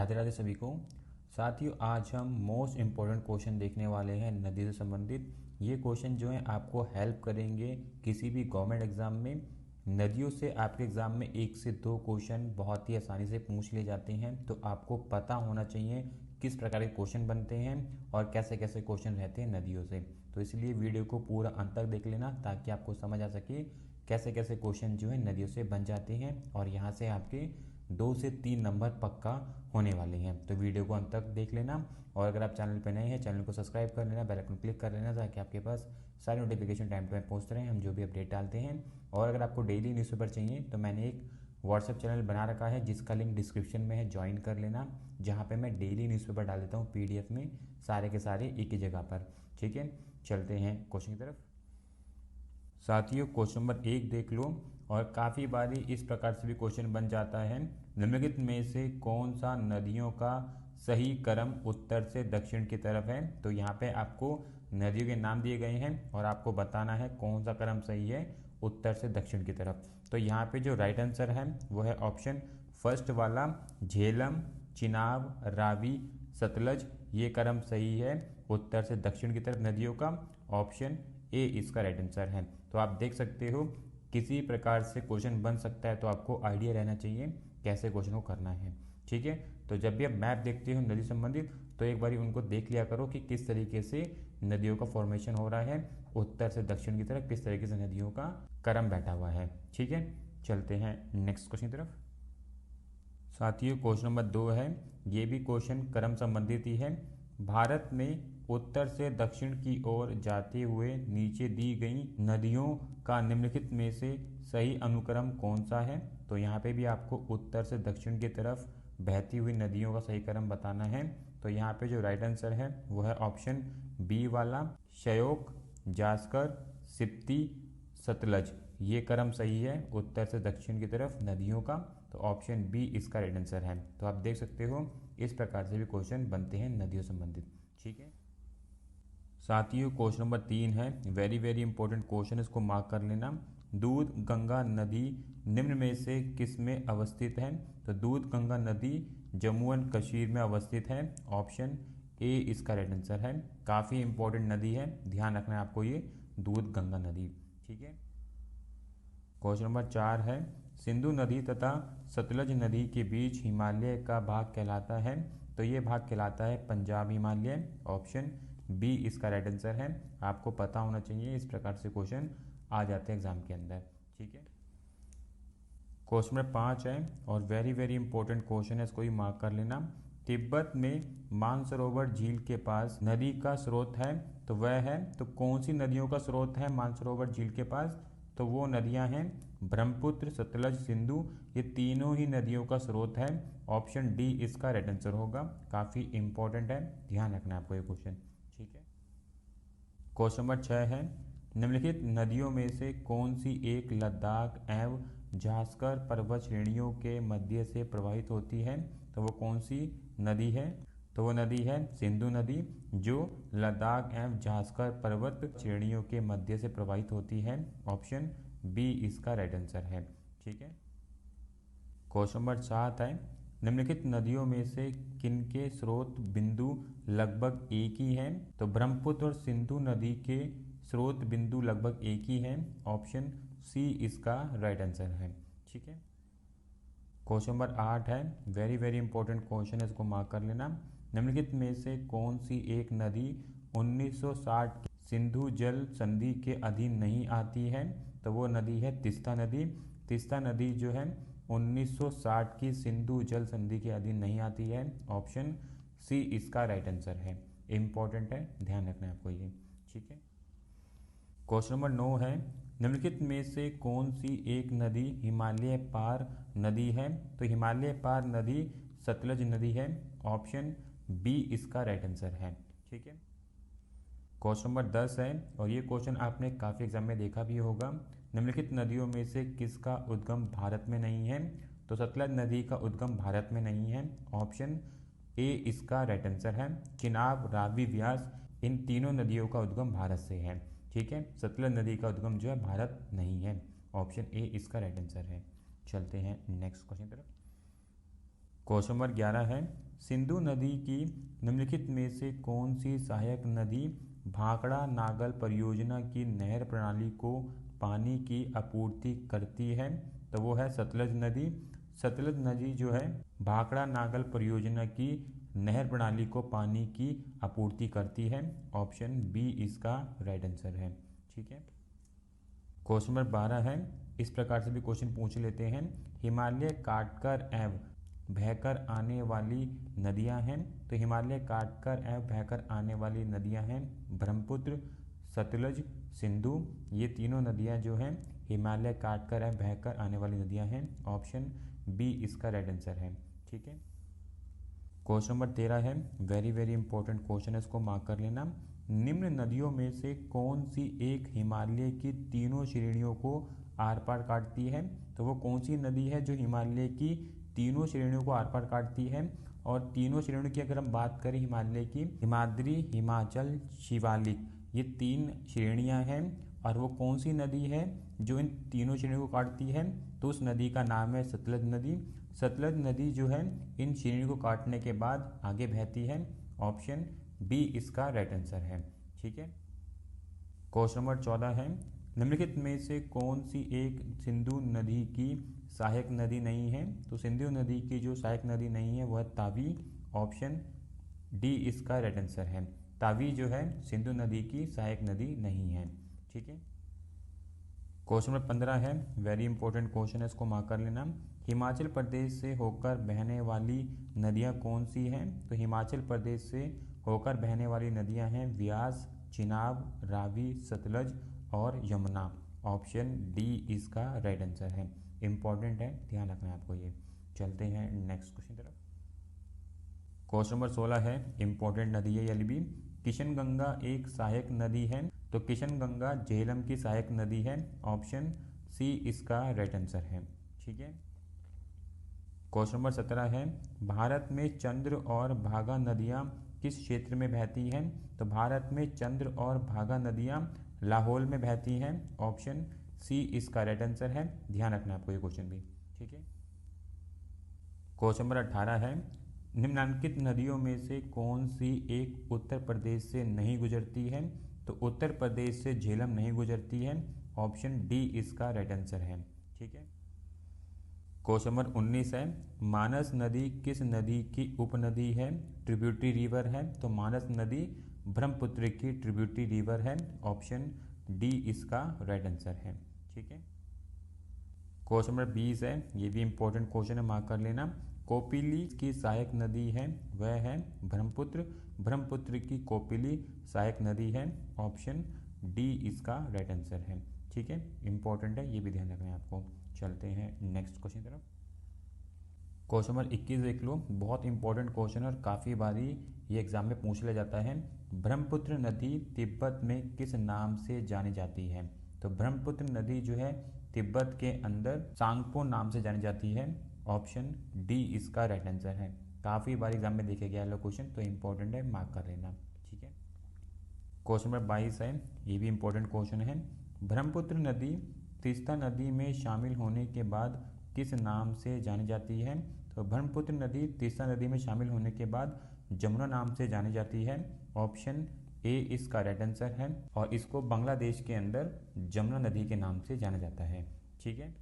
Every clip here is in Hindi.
राधे राधे सभी को। साथियों, आज हम मोस्ट इम्पोर्टेंट क्वेश्चन देखने वाले हैं नदी से संबंधित। ये क्वेश्चन जो है आपको हेल्प करेंगे किसी भी गवर्नमेंट एग्जाम में। नदियों से आपके एग्जाम में 1 से 2 क्वेश्चन बहुत ही आसानी से पूछ लिए जाते हैं, तो आपको पता होना चाहिए किस प्रकार के क्वेश्चन बनते हैं और कैसे कैसे क्वेश्चन रहते हैं नदियों से। तो इसलिए वीडियो को पूरा अंत तक देख लेना ताकि आपको समझ आ सके कैसे कैसे क्वेश्चन जो है नदियों से बन जाते हैं और यहाँ से आपके 2 से 3 नंबर पक्का होने वाले हैं। तो वीडियो को अंत तक देख लेना और अगर आप चैनल पर नए हैं चैनल को सब्सक्राइब कर लेना, बेल आइकन क्लिक कर लेना ताकि आपके पास सारी नोटिफिकेशन टाइम टू टाइम पहुँचते रहें हम जो भी अपडेट डालते हैं। और अगर आपको डेली न्यूज़पेपर चाहिए तो मैंने एक व्हाट्सएप चैनल बना रखा है जिसका लिंक डिस्क्रिप्शन में है, ज्वाइन कर लेना, जहाँ पे मैं डेली न्यूज़पेपर डाल देता हूँ पीडीएफ में सारे के सारे एक ही जगह पर। ठीक है, चलते हैं क्वेश्चन की तरफ। साथियों, क्वेश्चन नंबर 1 देख लो। और काफ़ी बारी इस प्रकार से भी क्वेश्चन बन जाता है, निम्नलिखित में से कौन सा नदियों का सही क्रम उत्तर से दक्षिण की तरफ है। तो यहाँ पे आपको नदियों के नाम दिए गए हैं और आपको बताना है कौन सा क्रम सही है उत्तर से दक्षिण की तरफ। तो यहाँ पे जो राइट आंसर है वो है ऑप्शन फर्स्ट वाला, झेलम, चिनाब, रावी, सतलज। ये क्रम सही है उत्तर से दक्षिण की तरफ नदियों का। ऑप्शन ए इसका राइट आंसर है। तो आप देख सकते हो किसी प्रकार से क्वेश्चन बन सकता है, तो आपको आइडिया रहना चाहिए कैसे क्वेश्चन को करना है। ठीक है, तो जब भी आप मैप देखते हो नदी संबंधित तो एक बारी उनको देख लिया करो कि किस तरीके से नदियों का फॉर्मेशन हो रहा है उत्तर से दक्षिण की तरफ, किस तरीके से नदियों का क्रम बैठा हुआ है। ठीक है, चलते हैं नेक्स्ट क्वेश्चन की तरफ। साथियों, क्वेश्चन नंबर 2 है, ये भी क्वेश्चन क्रम संबंधित ही है। भारत में उत्तर से दक्षिण की ओर जाते हुए नीचे दी गई नदियों का निम्नलिखित में से सही अनुक्रम कौन सा है। तो यहाँ पे भी आपको उत्तर से दक्षिण की तरफ बहती हुई नदियों का सही क्रम बताना है। तो यहाँ पे जो राइट आंसर है वो है ऑप्शन बी वाला, श्योक, जास्कर, सिप्ती, सतलज। ये क्रम सही है उत्तर से दक्षिण की तरफ नदियों का। तो ऑप्शन बी इसका राइट आंसर है। तो आप देख सकते हो इस प्रकार से भी क्वेश्चन बनते हैं नदियों संबंधित। ठीक है, साथियों, क्वेश्चन नंबर 3 है, वेरी वेरी इंपॉर्टेंट क्वेश्चन, इसको मार्क कर लेना। दूध गंगा नदी निम्न में से किस में अवस्थित है। तो दूध गंगा नदी जम्मू एंड कश्मीर में अवस्थित है। ऑप्शन ए इसका राइट आंसर है। काफ़ी इंपॉर्टेंट नदी है, ध्यान रखना है आपको ये दूध गंगा नदी। ठीक है, क्वेश्चन नंबर 4 है, सिंधु नदी तथा सतलज नदी के बीच हिमालय का भाग कहलाता है। तो ये भाग कहलाता है पंजाब हिमालय। ऑप्शन बी इसका राइट आंसर है। आपको पता होना चाहिए, इस प्रकार से क्वेश्चन आ जाते हैं एग्जाम के अंदर। ठीक है, क्वेश्चन नंबर 5 है और वेरी वेरी इंपॉर्टेंट क्वेश्चन है, इसको ही मार्क कर लेना। तिब्बत में मानसरोवर झील के पास नदी का स्रोत है, तो वह है, तो कौन सी नदियों का स्रोत है मानसरोवर झील के पास। तो वो नदियां हैं ब्रह्मपुत्र, सतलज, सिंधु। ये तीनों ही नदियों का स्रोत है। ऑप्शन डी इसका राइट आंसर होगा। काफ़ी इंपॉर्टेंट है, ध्यान रखना है आपको ये क्वेश्चन। ठीक है, क्वेश्चन नंबर 6 है, निम्नलिखित नदियों में से कौन सी एक लद्दाख एवं झांस्कर पर्वत श्रेणियों के मध्य से प्रवाहित होती है। तो वो कौन सी नदी है। तो वो नदी है सिंधु नदी, जो लद्दाख एवं झांस्कर पर्वत श्रेणियों के मध्य से प्रवाहित होती है। ऑप्शन बी इसका राइट आंसर है। ठीक है, क्वेश्चन नंबर 7 है, निम्नलिखित नदियों में से किनके स्रोत बिंदु लगभग एक ही हैं। तो ब्रह्मपुत्र और सिंधु नदी के स्रोत बिंदु लगभग एक ही हैं। ऑप्शन सी इसका राइट आंसर है। ठीक है, क्वेश्चन नंबर 8 है, वेरी वेरी इंपॉर्टेंट क्वेश्चन है, इसको मार्क कर लेना। निम्नलिखित में से कौन सी एक नदी 1960 की सिंधु जल संधि के अधीन नहीं आती है। तो वो नदी है तीस्ता नदी। तीस्ता नदी जो है 1960 की सिंधु जल संधि के अधीन नहीं आती है। ऑप्शन सी इसका राइट आंसर है। इंपॉर्टेंट है, ध्यान रखना है आपको ये। ठीक है, क्वेश्चन नंबर 9 है, निम्नलिखित में से कौन सी एक नदी हिमालय पार नदी है। तो हिमालय पार नदी सतलज नदी है। ऑप्शन बी इसका राइट आंसर है। ठीक है, क्वेश्चन नंबर 10 है और ये क्वेश्चन आपने काफ़ी एग्जाम में देखा भी होगा। निम्नलिखित नदियों में से किसका उद्गम भारत में नहीं है। तो सतलज नदी का उद्गम भारत में नहीं है। ऑप्शन ए इसका राइट आंसर है। चिनाब, रावी, व्यास, इन तीनों नदियों का उद्गम भारत से है। ठीक है, सतलज नदी का उद्गम जो है भारत नहीं है। ऑप्शन ए इसका राइट आंसर है। चलते हैं नेक्स्ट क्वेश्चन की तरफ। क्वेश्चन नंबर 11 है, सिंधु नदी की निम्नलिखित में से कौन सी सहायक नदी भाखड़ा नागल परियोजना की नहर प्रणाली को पानी की आपूर्ति करती है? तो वो है सतलज नदी। सतलज नदी जो है भाखड़ा नागल परियोजना की नहर प्रणाली को पानी की आपूर्ति करती है। ऑप्शन बी इसका राइट आंसर है। ठीक है। क्वेश्चन नंबर 12 है, इस प्रकार से भी क्वेश्चन पूछ लेते हैं। हिमालय काटकर एवं बहकर आने वाली नदियां हैं। तो हिमालय काटकर एवं बहकर आने वाली नदियां हैं ब्रह्मपुत्र, सतलज, सिंधु। ये तीनों नदियां जो हैं हिमालय काटकर एवं बहकर आने वाली नदियां हैं। ऑप्शन बी इसका राइट आंसर है। ठीक है। क्वेश्चन नंबर 13 है, वेरी वेरी इंपॉर्टेंट क्वेश्चन है, इसको मार्क कर लेना। निम्न नदियों में से कौन सी एक हिमालय की तीनों श्रेणियों को आर पार काटती है? तो वो कौन सी नदी है जो हिमालय की तीनों श्रेणियों को आर पार काटती है? और तीनों श्रेणियों की अगर हम बात करें हिमालय की, हिमाद्री, हिमाचल, शिवालिक, ये 3 श्रेणियां हैं। और वो कौन सी नदी है जो इन तीनों श्रेणियों को काटती है? तो उस नदी का नाम है सतलज नदी। सतलज नदी जो है इन श्रेणियों को काटने के बाद आगे बहती है। ऑप्शन बी इसका राइट आंसर है। ठीक है। क्वेश्चन नंबर 14 है, निम्नलिखित में से कौन सी एक सिंधु नदी की सहायक नदी नहीं है? तो सिंधु नदी की जो सहायक नदी नहीं है वह है तावी। ऑप्शन डी इसका राइट आंसर है। तावी जो है सिंधु नदी की सहायक नदी नहीं है। ठीक है। क्वेश्चन नंबर 15 है, वेरी इंपॉर्टेंट क्वेश्चन है, इसको मार्क कर लेना। हिमाचल प्रदेश से होकर बहने वाली नदियां कौन सी हैं? तो हिमाचल प्रदेश से होकर बहने वाली नदियां हैं व्यास, चिनाब, रावी, सतलज और यमुना। ऑप्शन डी इसका राइट आंसर है। इंपॉर्टेंट है, ध्यान रखना है आपको ये। चलते हैं नेक्स्ट क्वेश्चन तरफ। क्वेश्चन नंबर 16 है, इंपॉर्टेंट नदी है ये भी। किशन गंगा एक सहायक नदी है। तो किशन गंगा झेलम की सहायक नदी है। ऑप्शन सी इसका राइट आंसर है। ठीक है। क्वेश्चन नंबर 17 है, भारत में चंद्र और भागा नदियां किस क्षेत्र में बहती हैं? तो भारत में चंद्र और भागा नदियां लाहौल में बहती हैं। ऑप्शन सी इसका राइट आंसर है। ध्यान रखना आपको ये क्वेश्चन भी। ठीक है। क्वेश्चन नंबर 18 है, निम्नलिखित नदियों में से कौन सी एक उत्तर प्रदेश से नहीं गुजरती है? तो उत्तर प्रदेश से झेलम नहीं गुजरती है। ऑप्शन डी इसका राइट आंसर है। ठीक है। क्वेश्चन नंबर 19 है, मानस नदी किस नदी की उपनदी है, ट्रिब्यूटरी रिवर है? तो मानस नदी ब्रह्मपुत्र की ट्रिब्यूटरी रिवर है। ऑप्शन डी इसका राइट आंसर है। ठीक है। क्वेश्चन नंबर 20 है, ये भी इंपॉर्टेंट क्वेश्चन है, मार्क कर लेना। कोपिली की सहायक नदी है वह है ब्रह्मपुत्र। ब्रह्मपुत्र की कोपिली सहायक नदी है। ऑप्शन डी इसका राइट आंसर है। ठीक है। इंपॉर्टेंट है, ये भी ध्यान रखना है आपको। चलते हैं नेक्स्ट क्वेश्चन तरफ। क्वेश्चन नंबर 21 देख लो, बहुत इंपॉर्टेंट क्वेश्चन और काफ़ी बारी ये एग्जाम में पूछ लिया जाता है। ब्रह्मपुत्र नदी तिब्बत में किस नाम से जानी जाती है? तो ब्रह्मपुत्र नदी जो है तिब्बत के अंदर सांगपो नाम से जानी जाती है। ऑप्शन डी इसका राइट आंसर है। काफ़ी बार एग्जाम में देखे गया क्वेश्चन, तो इंपॉर्टेंट है, मार्क कर लेना। ठीक है। क्वेश्चन नंबर 22 है, ये भी इंपॉर्टेंट क्वेश्चन है। ब्रह्मपुत्र नदी तीस्ता नदी में शामिल होने के बाद किस नाम से जानी जाती है? तो ब्रह्मपुत्र नदी तीस्ता नदी में शामिल होने के बाद जमुना नाम से जानी जाती है। ऑप्शन ए इसका राइट आंसर है। और इसको बांग्लादेश के अंदर जमुना नदी के नाम से जाना जाता है। ठीक है।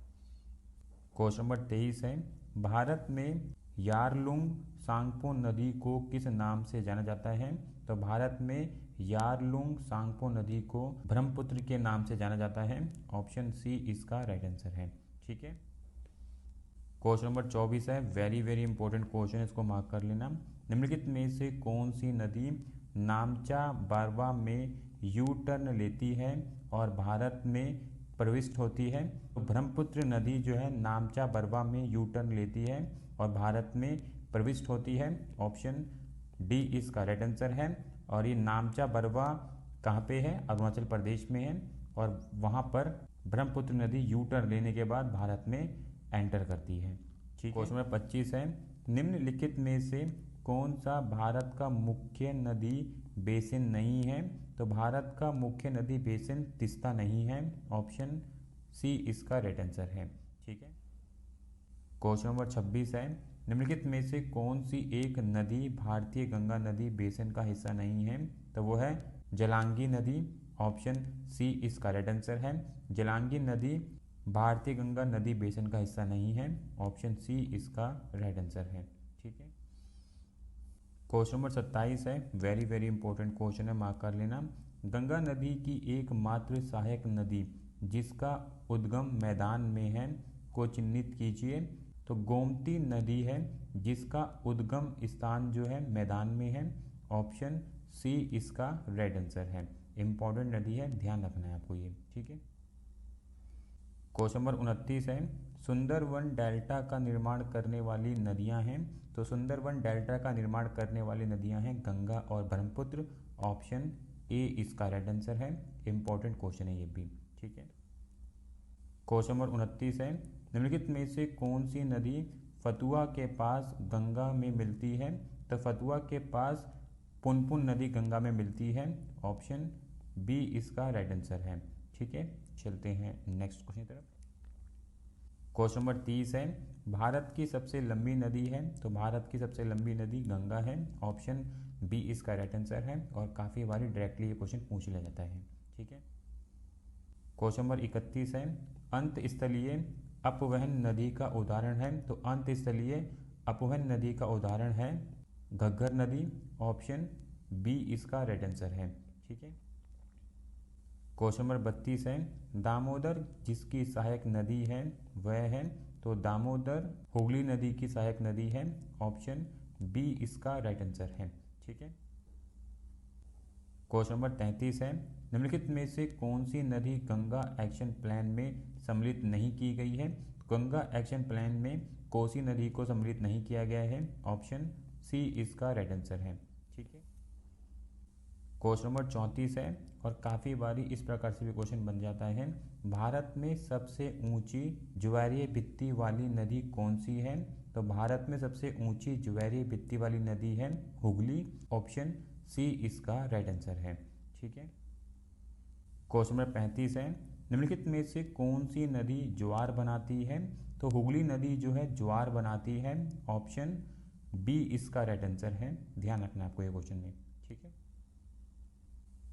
क्वेश्चन नंबर 23 है, भारत में यारलुंग सांगपो नदी को किस नाम से जाना जाता है? तो भारत में यारलुंग सांगपो नदी को ब्रह्मपुत्र के नाम से जाना जाता है। ऑप्शन सी इसका राइट आंसर है। ठीक है। क्वेश्चन नंबर 24 है, वेरी वेरी इंपॉर्टेंट क्वेश्चन है, इसको मार्क कर लेना। निम्नलिखित में से कौन सी नदी नामचा बारवा में यू टर्न लेती है और भारत में प्रविष्ट होती है? तो ब्रह्मपुत्र नदी जो है नामचा बरवा में यू टर्न लेती है और भारत में प्रविष्ट होती है। ऑप्शन डी इसका राइट आंसर है। और ये नामचा बरवा कहाँ पे है? अरुणाचल प्रदेश में है। और वहाँ पर ब्रह्मपुत्र नदी यू टर्न लेने के बाद भारत में एंटर करती है। ठीक। क्वेश्चन नंबर 25 है, निम्नलिखित में से कौन सा भारत का मुख्य नदी बेसिन नहीं है? तो भारत का मुख्य नदी बेसिन तीस्ता नहीं है। ऑप्शन सी इसका राइट आंसर है। ठीक है। क्वेश्चन नंबर 26 है, निम्नलिखित में से कौन सी एक नदी भारतीय गंगा नदी बेसिन का हिस्सा नहीं है? तो वो है जलांगी नदी। ऑप्शन सी इसका राइट आंसर है। जलांगी नदी भारतीय गंगा नदी बेसिन का हिस्सा नहीं है। ऑप्शन सी इसका राइट आंसर है। ठीक है। क्वेश्चन नंबर 27 है, वेरी वेरी इंपॉर्टेंट क्वेश्चन है, मार्क कर लेना। गंगा नदी की एकमात्र सहायक नदी जिसका उद्गम मैदान में है को चिन्हित कीजिए। तो गोमती नदी है जिसका उद्गम स्थान जो है मैदान में है। ऑप्शन सी इसका राइट आंसर है। इंपॉर्टेंट नदी है, ध्यान रखना है आपको ये। ठीक है। क्वेश्चन नंबर 29 है, सुंदरवन डेल्टा का निर्माण करने वाली नदियां हैं। तो सुंदरवन डेल्टा का निर्माण करने वाली नदियां हैं गंगा और ब्रह्मपुत्र। ऑप्शन ए इसका राइट आंसर है। इंपॉर्टेंट क्वेश्चन है ये भी। ठीक है। क्वेश्चन नंबर 29 है, निम्नलिखित में से कौन सी नदी फतुआ के पास गंगा में मिलती है? तो फतुआ के पास पुनपुन नदी गंगा में मिलती है। ऑप्शन बी इसका राइट आंसर है। ठीक है। चलते हैं नेक्स्ट क्वेश्चन की तरफ। क्वेश्चन नंबर 30 है, भारत की सबसे लंबी नदी है। तो भारत की सबसे लंबी नदी गंगा है। ऑप्शन बी इसका राइट आंसर है। और काफ़ी बार डायरेक्टली ये क्वेश्चन पूछ लिया जाता है। ठीक है। क्वेश्चन नंबर 31 है, अंतस्थलीय अपवहन नदी का उदाहरण है। तो अंतस्थलीय अपवहन नदी का उदाहरण है घग्गर नदी। ऑप्शन बी इसका राइट आंसर है। ठीक है। क्वेश्चन नंबर 32 है, दामोदर जिसकी सहायक नदी है वह है। तो दामोदर हुगली नदी की सहायक नदी है। ऑप्शन बी इसका राइट आंसर है। ठीक है। क्वेश्चन नंबर 33 है, निम्नलिखित में से कौन सी नदी गंगा एक्शन प्लान में सम्मिलित नहीं की गई है? गंगा एक्शन प्लान में कोसी नदी को सम्मिलित नहीं किया गया है। ऑप्शन सी इसका राइट आंसर है। ठीक है। क्वेश्चन नंबर 34 है, और काफ़ी बारी इस प्रकार से भी क्वेश्चन बन जाता है, भारत में सबसे ऊंची ज्वारीय भित्ति वाली नदी कौन सी है? तो भारत में सबसे ऊंची ज्वारीय भित्ति वाली नदी है हुगली। ऑप्शन सी इसका राइट आंसर है। ठीक है। क्वेश्चन नंबर 35 है, निम्नलिखित में से कौन सी नदी ज्वार बनाती है? तो हुगली नदी जो है ज्वार बनाती है। ऑप्शन बी इसका राइट आंसर है। ध्यान रखना आपको ये क्वेश्चन में। ठीक है।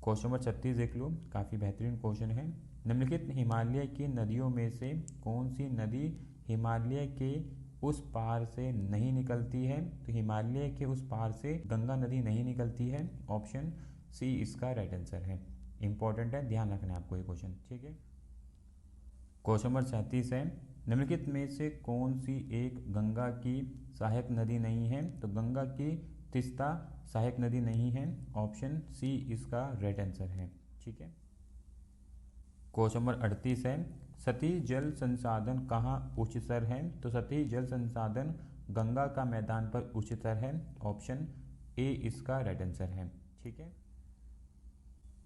क्वेश्चन नंबर 36 देख लो, काफ़ी बेहतरीन क्वेश्चन है। निम्नलिखित हिमालय की नदियों में से कौन सी नदी हिमालय के उस पार से नहीं निकलती है? तो हिमालय के उस पार से गंगा नदी नहीं निकलती है। ऑप्शन सी इसका राइट आंसर है। इंपॉर्टेंट है, ध्यान रखना है आपको ये क्वेश्चन। ठीक है। क्वेश्चन नंबर 37 है, निम्नलिखित में से कौन सी एक गंगा की सहायक नदी नहीं है? तो गंगा की तीस्ता सहायक नदी नहीं है। ऑप्शन सी इसका राइट आंसर है। ठीक है। क्वेश्चन नंबर 38 है, सतही जल संसाधन कहाँ उच्चतर है? तो सतही जल संसाधन गंगा का मैदान पर उच्चतर है। ऑप्शन ए इसका राइट आंसर है। ठीक है।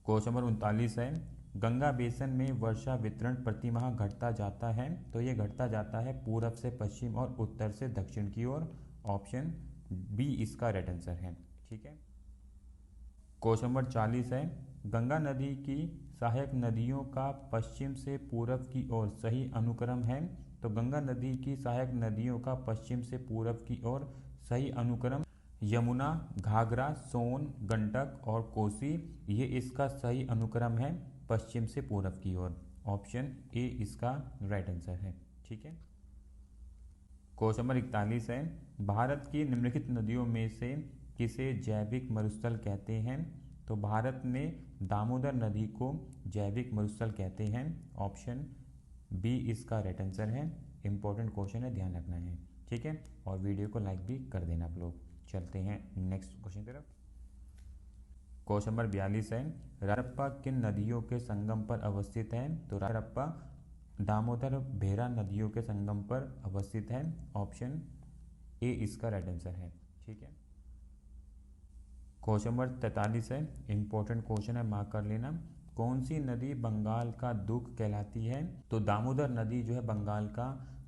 क्वेश्चन नंबर 39 है, गंगा बेसिन में वर्षा वितरण प्रतिमाह घटता जाता है। तो ये घटता जाता है पूरब से पश्चिम और उत्तर से दक्षिण की ओर। ऑप्शन बी इसका राइट आंसर है। ठीक है। क्वेश्चन नंबर 40 है, गंगा नदी की सहायक नदियों का पश्चिम से पूरब की ओर सही अनुक्रम है। तो गंगा नदी की सहायक नदियों का पश्चिम से पूरब की ओर सही अनुक्रम यमुना, घाघरा, सोन, गंडक और कोसी, ये इसका सही अनुक्रम है पश्चिम से पूरब की ओर। ऑप्शन ए इसका राइट आंसर है। ठीक है। क्वेश्चन नंबर 41 है, भारत की निम्नलिखित नदियों में से किसे जैविक मरुस्थल कहते हैं? तो भारत में दामोदर नदी को जैविक मरुस्थल कहते हैं। ऑप्शन बी इसका राइट आंसर है। इंपॉर्टेंट क्वेश्चन है, ध्यान रखना है। ठीक है। और वीडियो को लाइक भी कर देना आप लोग। चलते हैं नेक्स्ट क्वेश्चन की तरफ। क्वेश्चन नंबर 42 है, रायरप्पा किन नदियों के संगम पर अवस्थित है? तो रायरप्पा दामोदर भेरा नदियों के संगम पर अवस्थित है। ऑप्शन ए इसका राइट आंसर है। ठीक है। क्वेश्चन नंबर 43 है, इंपॉर्टेंट क्वेश्चन है, मार्क कर लेना। कौन सी नदी बंगाल का दुख कहलाती है? तो दामोदर नदी जो है बंगाल का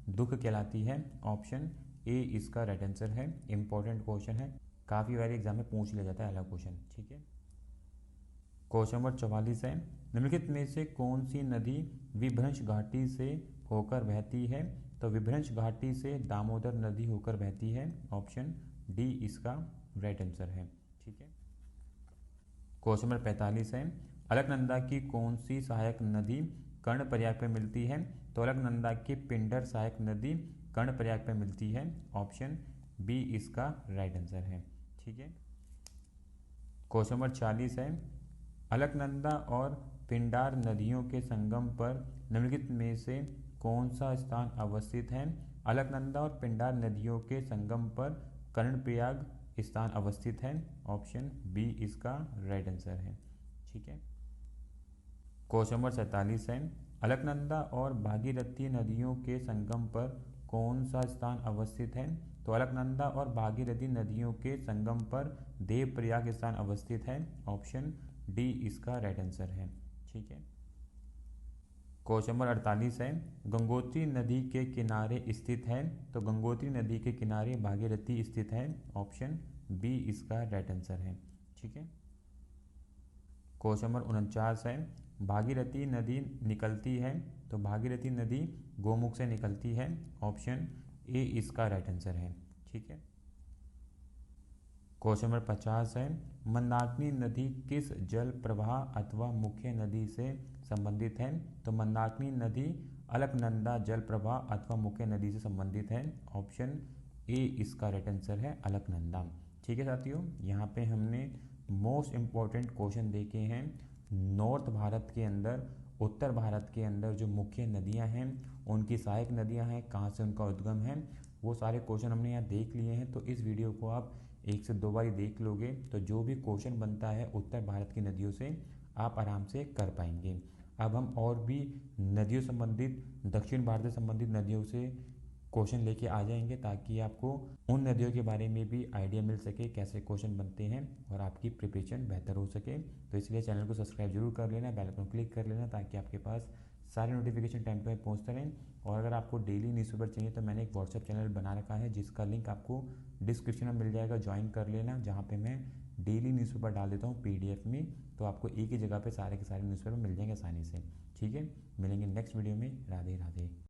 दुख कहलाती है। ऑप्शन ए इसका राइट आंसर है। इंपॉर्टेंट क्वेश्चन है, काफ़ी बार एग्जाम में पूछ लिया जाता है अलग क्वेश्चन। ठीक है। क्वेश्चन नंबर 44 है, निम्नलिखित में से कौन सी नदी विभ्रंश घाटी से होकर बहती है? तो विभ्रंश घाटी से दामोदर नदी होकर बहती है। ऑप्शन डी इसका राइट आंसर है। ठीक है। क्वेश्चन नंबर 45 है, अलकनंदा की कौन सी सहायक नदी कर्णप्रयाग में मिलती है? तो अलकनंदा की पिंडर सहायक नदी कर्णप्रयाग में मिलती है। ऑप्शन बी इसका राइट आंसर है। ठीक है। क्वेश्चन नंबर 40 है, अलकनंदा और पिंडार नदियों के संगम पर निम्नलिखित में से कौन सा स्थान अवस्थित है? अलकनंदा और पिंडार नदियों के संगम पर कर्णप्रयाग स्थान अवस्थित है। ऑप्शन बी इसका राइट आंसर है। ठीक है। क्वेश्चन नंबर 47 है, अलकनंदा और भागीरथी नदियों के संगम पर कौन सा स्थान अवस्थित है? तो अलकनंदा और भागीरथी नदियों के संगम पर देवप्रयाग स्थान अवस्थित है। ऑप्शन डी इसका राइट आंसर है। ठीक है। क्वेश्चन नंबर 48 है, गंगोत्री नदी के किनारे स्थित है? तो गंगोत्री नदी के किनारे भागीरथी स्थित है। ऑप्शन बी इसका राइट आंसर है। ठीक है। क्वेश्चन नंबर 49 है, भागीरथी नदी निकलती है? तो भागीरथी नदी गोमुख से निकलती है। ऑप्शन ए इसका राइट आंसर है। ठीक है। क्वेश्चन नंबर 50 है, मंदाकिनी नदी किस जल प्रवाह अथवा मुख्य नदी से संबंधित है? तो मंदाकिनी नदी अलकनंदा जल प्रवाह अथवा मुख्य नदी से संबंधित है। ऑप्शन ए इसका राइट आंसर है, अलकनंदा। ठीक है साथियों, यहाँ पे हमने मोस्ट इम्पॉर्टेंट क्वेश्चन देखे हैं। नॉर्थ भारत के अंदर, उत्तर भारत के अंदर जो मुख्य नदियाँ हैं, उनकी सहायक नदियाँ हैं, कहाँ से उनका उद्गम है, वो सारे क्वेश्चन हमने यहाँ देख लिए हैं। तो इस वीडियो को आप 1 से 2 बार देख लोगे तो जो भी क्वेश्चन बनता है उत्तर भारत की नदियों से आप आराम से कर पाएंगे। अब हम और भी नदियों संबंधित, दक्षिण भारत से संबंधित नदियों से क्वेश्चन लेके आ जाएंगे, ताकि आपको उन नदियों के बारे में भी आइडिया मिल सके कैसे क्वेश्चन बनते हैं और आपकी प्रिपरेशन बेहतर हो सके। तो इसलिए चैनल को सब्सक्राइब जरूर कर लेना, बेल आइकन क्लिक कर लेना, ताकि आपके पास सारे नोटिफिकेशन टाइम पे पहुंचते रहें। और अगर आपको डेली न्यूज़पेपर चाहिए तो मैंने एक व्हाट्सएप चैनल बना रखा है, जिसका लिंक आपको डिस्क्रिप्शन में मिल जाएगा, ज्वाइन कर लेना, जहाँ पे मैं डेली न्यूज़पेपर डाल देता हूँ PDF में। तो आपको एक ही जगह पे सारे के सारे न्यूज़पेपर मिल जाएंगे आसानी से। ठीक है, मिलेंगे नेक्स्ट वीडियो में। राधे राधे।